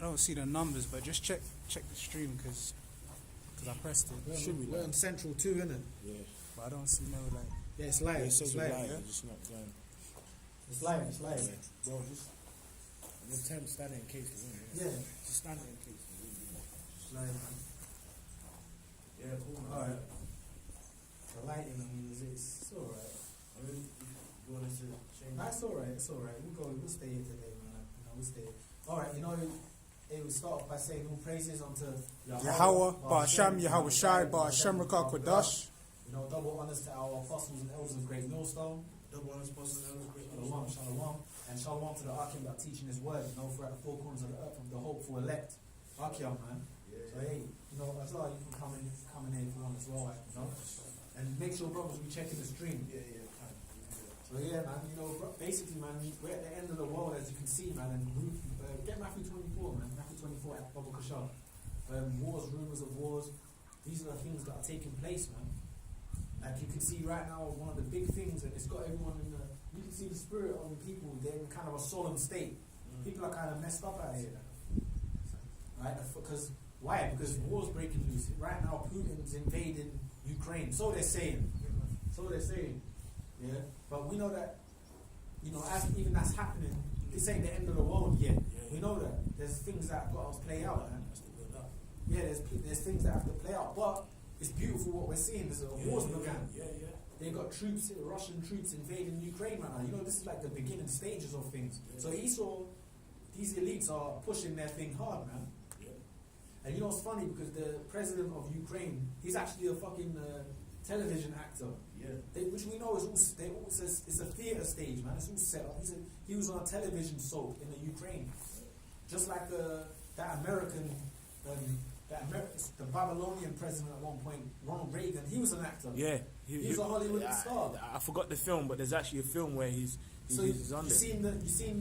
don't see the numbers, but just check the stream because I pressed it. Should be We're on Central 2, innit? Yeah. But I don't see no like. Yeah, it's live. Yeah, it It's says live. live. Yeah? It's not going. It's live. It's live. Yeah. Bro, just the time stand it in case the win. Yeah. Just stand it in case the win. It's live, man. Yeah, cool. Man. Alright. The lighting, I mean, it's alright. I mean, you want us to change? That's alright. It's alright. We'll stay here today, man. You know, we'll stay. Alright, you know, it will start off by saying all praises unto Yahweh, Ba'ashem, Yahweh Shai, Ba'ashem Rakah Kodash. You know, double honors to our apostles and elders of Great Millstone. Double honors, apostles, and elders, great Shalom, shalom. And shalom to the Akim that teaching his word, you know, throughout the four corners of the earth, from the hopeful elect. Akim, man. So, hey, you know, as well, you can come in here if you want as well, you know. And make sure, brothers, we checking the stream. Yeah. So, yeah, man, you know, basically, man, we're at the end of the world, as you can see, man. And get Matthew 24, man. Matthew 24 at Baba Kashar. Wars, rumors of wars. These are the things that are taking place, man. Like you can see right now, one of the big things, and it's got everyone in the. You can see the spirit of the people. They're in kind of a solemn state. People are kind of messed up out here, right? Because why? Because war's breaking loose right now. Putin's invading Ukraine. So they're saying. Yeah. But we know that, you know, as even that's happening, this ain't the end of the world yet. We know that there's things that got to play out, man. Yeah, there's things that have to play out, but it's beautiful what we're seeing. There's a war's began. They got troops, Russian troops invading Ukraine right now. You know, this is like the beginning stages of things. So he saw these elites are pushing their thing hard, man. And you know what's funny, because the president of Ukraine, he's actually a fucking television actor. Which we know is all it's a theater stage, man. It's all set up. He was on a television soap in the Ukraine, just like that American. The Babylonian president at one point, Ronald Reagan, he was an actor. Yeah, he was a Hollywood star. I forgot the film, but there's actually a film where he's on there. You seen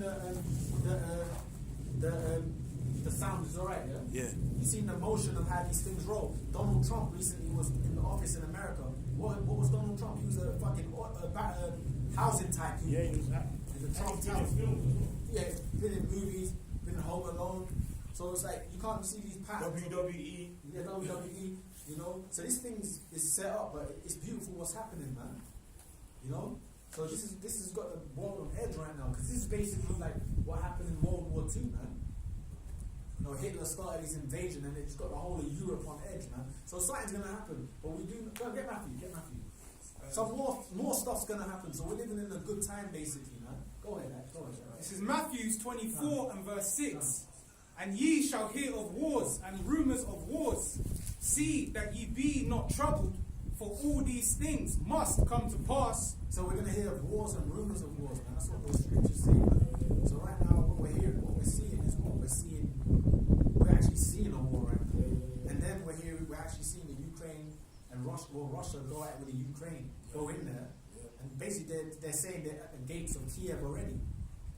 the sound is alright, yeah. You seen the motion of how these things roll. Donald Trump recently was in the office in America. What was Donald Trump? He was a fucking housing tycoon. Yeah, he was that. The Trump Tower. Yeah, been in movies, been in Home Alone. So it's like you can't see these patterns. WWE. Yeah, WWE. You know, so this thing is set up, but it's beautiful what's happening, man. You know, so this has got the world on edge right now, because this is basically like what happened in World War II, man. You know, Hitler started his invasion and it's got the whole of Europe on edge, man. So something's gonna happen, but we do. Go get Matthew. Some more stuff's gonna happen. So we're living in a good time, basically, man. Go ahead. This is Matthew 24 and verse 6. And ye shall hear of wars and rumors of wars. See that ye be not troubled, for all these things must come to pass. So we're going to hear of wars and rumors of wars, man. That's what those scriptures say, man. So right now, what we're hearing, what we're seeing is what we're seeing. We're actually seeing a war right now. And then we're actually seeing the Ukraine and Russia go at it with the Ukraine, go in there. And basically they're saying they're at the gates of Kiev already,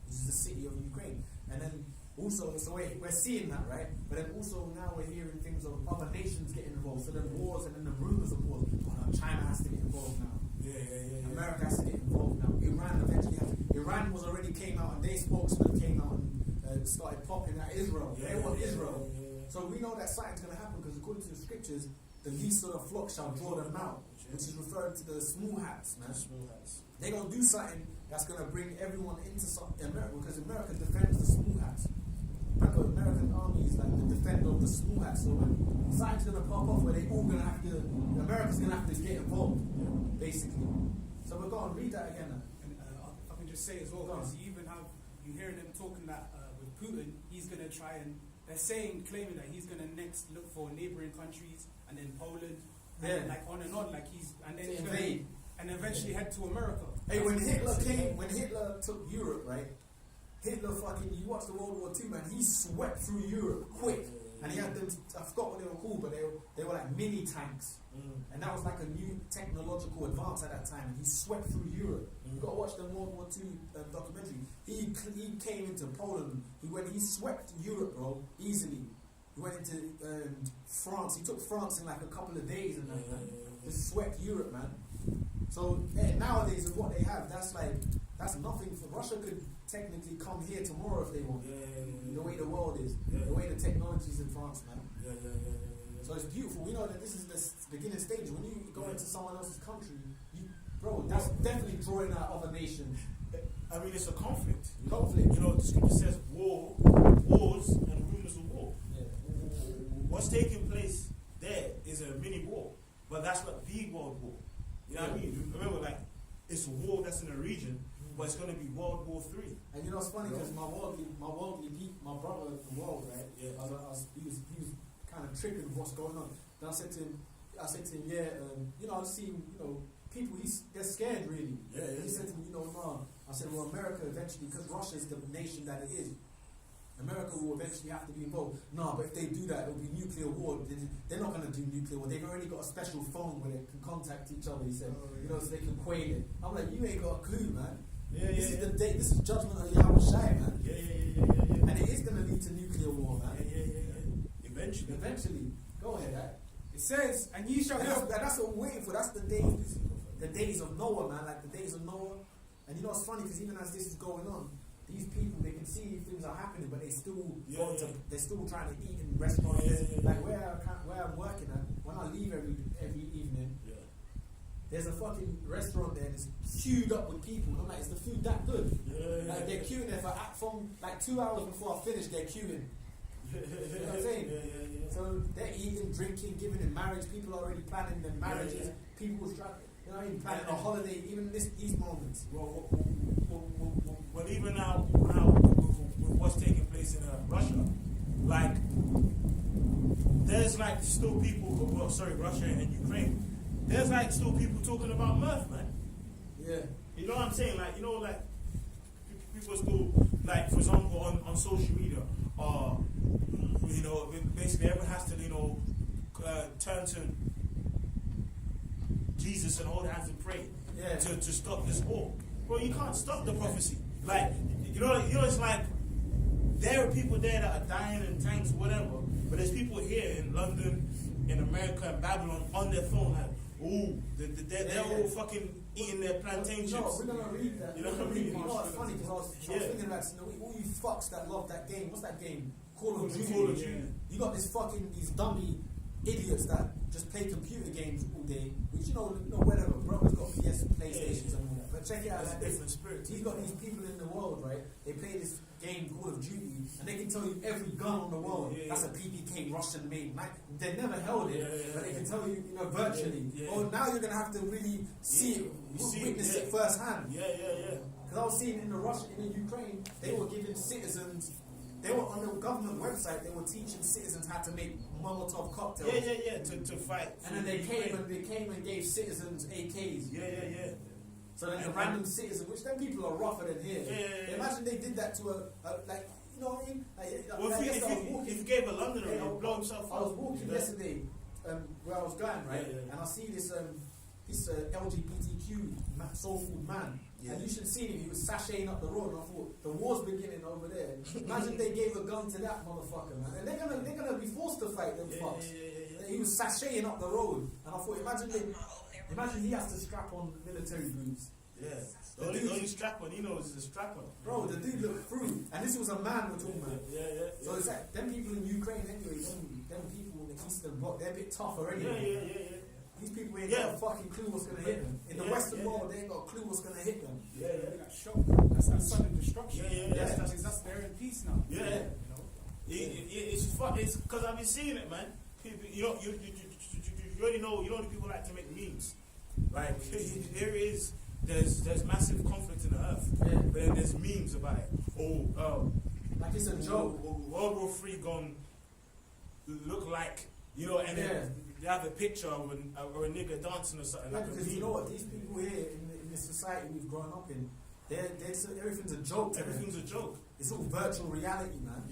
which is the city of Ukraine. And then also, so we're seeing that, right? But then also now we're hearing things of other nations getting involved. So then wars and then the rumors of wars. Oh no, China has to get involved now. America has to get involved now. Iran eventually has. Iran came out and their spokesman came out and started popping at Israel. They want Israel. So we know that something's going to happen, because according to the scriptures, the least of the flock shall draw them out, which is referring to the small hats, man. They're going to do something that's going to bring everyone into America, because America defends the small hats. American army is like the defender of the small hats. So when something's going to pop off where they all going to have to, America's going to have to get involved, basically. So we're going to read that again. And if I can just say as well, because you hear them talking that with Putin, he's going to try and, claiming that he's going to next look for neighboring countries, and then Poland, and then like on, like he's going to, and eventually head to America. Hey, when Hitler took Europe, right? Hitler you watch the World War II, man, he swept through Europe quick. And he had them, I forgot what they were called, but they were like mini tanks. And that was like a new technological advance at that time. And he swept through Europe. You've got to watch the World War II documentary. He came into Poland. He swept Europe, bro, easily. He went into France. He took France in like a couple of days and just swept Europe, man. So nowadays with what they have, that's nothing. For Russia could technically come here tomorrow if they want. The way the world is, Yeah. the way the technology is advanced, man. Yeah. So it's beautiful. We know that this is the beginning stage. When you go into someone else's country, bro, that's definitely drawing out other nations. I mean, it's a conflict. Conflict. You know, the scripture says wars and rumors of war. Yeah. What's taking place there is a mini war, but that's not the world war. You know what I mean? Remember, like, it's a war that's in a region, but it's going to be World War III. And you know it's funny because my worldly brother in the world, right? Yeah. He was kind of tripping with what's going on. Then I said to him, yeah, you know, I've seen, you know, people, they're scared really. Yeah. He said to me, you know, no. I said, well, America eventually, because Russia is the nation that it is, America will eventually have to be involved. No, but if they do that, it'll be nuclear war. They're not going to do nuclear war. They've already got a special phone where they can contact each other, he said, you know, so they can quail it. I'm like, you ain't got a clue, man. This is the day. This is judgment of Yahweh Shai, man. Yeah. And it is going to lead to nuclear war, man. Yeah. Eventually. Go ahead, right? It says, and ye shall hear. That's what we're waiting for. That's the days of Noah, man. Like the days of Noah. And you know what's funny? Because even as this is going on, these people, they can see things are happening, but they're still trying to eat in restaurants. Like where I'm working at, when I leave every evening, there's a fucking restaurant there that's queued up with people. And I'm like, is the food that good? They're queuing there from like 2 hours before I finish, they're queuing. You know what I'm saying? So they're eating, drinking, giving in marriage. People are already planning their marriages. People planning a holiday, even these moments. Well, even now with what's taking place in Russia, like there's like still people. Russia and Ukraine. There's like still people talking about mirth, man. Yeah. You know what I'm saying? Like, you know, like people still, like, for example, on social media, you know, basically everyone has to, you know, turn to Jesus and hold hands and pray to stop this war. Bro, you can't stop the prophecy. Like, you know, it's like there are people there that are dying in tanks, whatever, but there's people here in London, in America, and Babylon on their phone, like, ooh, they're all fucking eating their plantain chips. No, we're gonna read that. You know what I mean? You know what's funny? Because I was thinking about, you know, all you fucks that love that game. What's that game? Call of Duty. You got these dummy idiots that just play computer games all day, which you know whatever. Brother's got PS, PlayStations and all that. But check it out. That's a different spirit. He's got these people in the world, right? They play this game Call of Duty, and they can tell you every gun on the world. That's a PPK Russian made. They never held it, but they can tell you, you know, virtually. Oh, now you're gonna have to really see it, witness it firsthand. Because I was seeing in the Ukraine, they were giving citizens. They were on the government website. They were teaching citizens how to make Molotov cocktails. To fight. And then they came and gave citizens AKs. So then the random citizen, which then people are rougher than here. Imagine they did that to like, you know what I mean? Like, if you gave a Londoner, he would blow himself up. I was walking yesterday where I was going, right? And I see this LGBTQ soul-food man. And you should see him, he was sashaying up the road, and I thought, the war's beginning over there. Imagine they gave a gun to that motherfucker, man. And they're gonna be forced to fight them fucks. He was sashaying up the road, and I thought, imagine he has to strap on military boots. The only strapper he knows is a strapper. Bro, the dude looked through, and this was a man we're talking about. So it's like, them people in Ukraine anyway, them people in the Eastern Bloc, they're a bit tougher anyway. These people ain't got a fucking clue what's going to hit them. In the Western world, they ain't got a clue what's going to hit them. They got shocked. That's that sudden destruction. That's they're in peace now. You know? It's because I've been seeing it, man. You already know. You know the people like to make memes. Like there's massive conflict in the earth, but then there's memes about it. Like it's a joke. World War III gone look like, you know, and then they have a picture of a nigga dancing or something. Like because you know what, these people here in this society we've grown up in, everything's a joke. Everything's a joke. It's all virtual reality, man.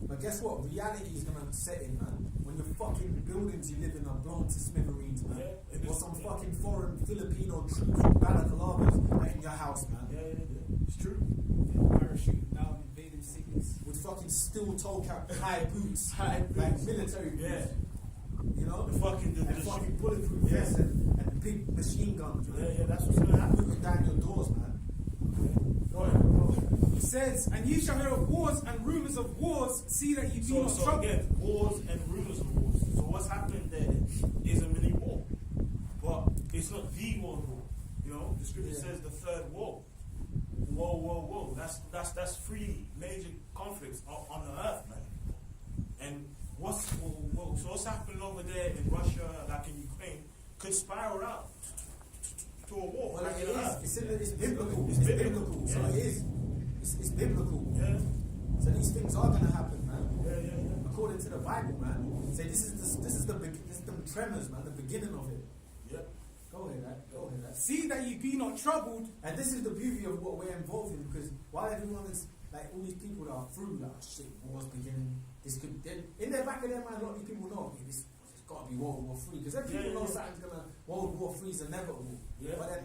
But guess what? Reality is gonna set in, man. When your fucking buildings you live in are blown to smithereens, man. Or some fucking foreign Filipino troops with balaclavas in your house, man. It's true. Parachuting down, invading cities. With fucking steel toe cap, high boots. Like military boots. You know? The fucking bulletproof vests and big machine guns, man. That's what's gonna happen. Looking down your doors, man. It says, and ye shall hear of wars and rumors rumors of wars, see that you be not So troubled. again, wars and rumors of wars. So what's happened there is a mini war, but it's not the world war. You know, the scripture says the third war. Whoa. That's three major conflicts on the earth, man. And so what's happening over there in Russia, like in Ukraine, could spiral out to a war. Well, like it in the earth. is. It's biblical. It's biblical. So Yeah. it is. It's biblical. Yeah. So these things are gonna happen, man. Yeah. According to the Bible, man. Say this is the tremors, man. The beginning of it. Yeah. Go ahead, man. Go ahead, man. See that you be not troubled. And this is the beauty of what we're involved in, because while everyone is like all these people that are through like shit, war's beginning. This could then in their back of their mind, a lot of these people know this got to be World War III, because then people know something's gonna World War III is inevitable. Yeah. But then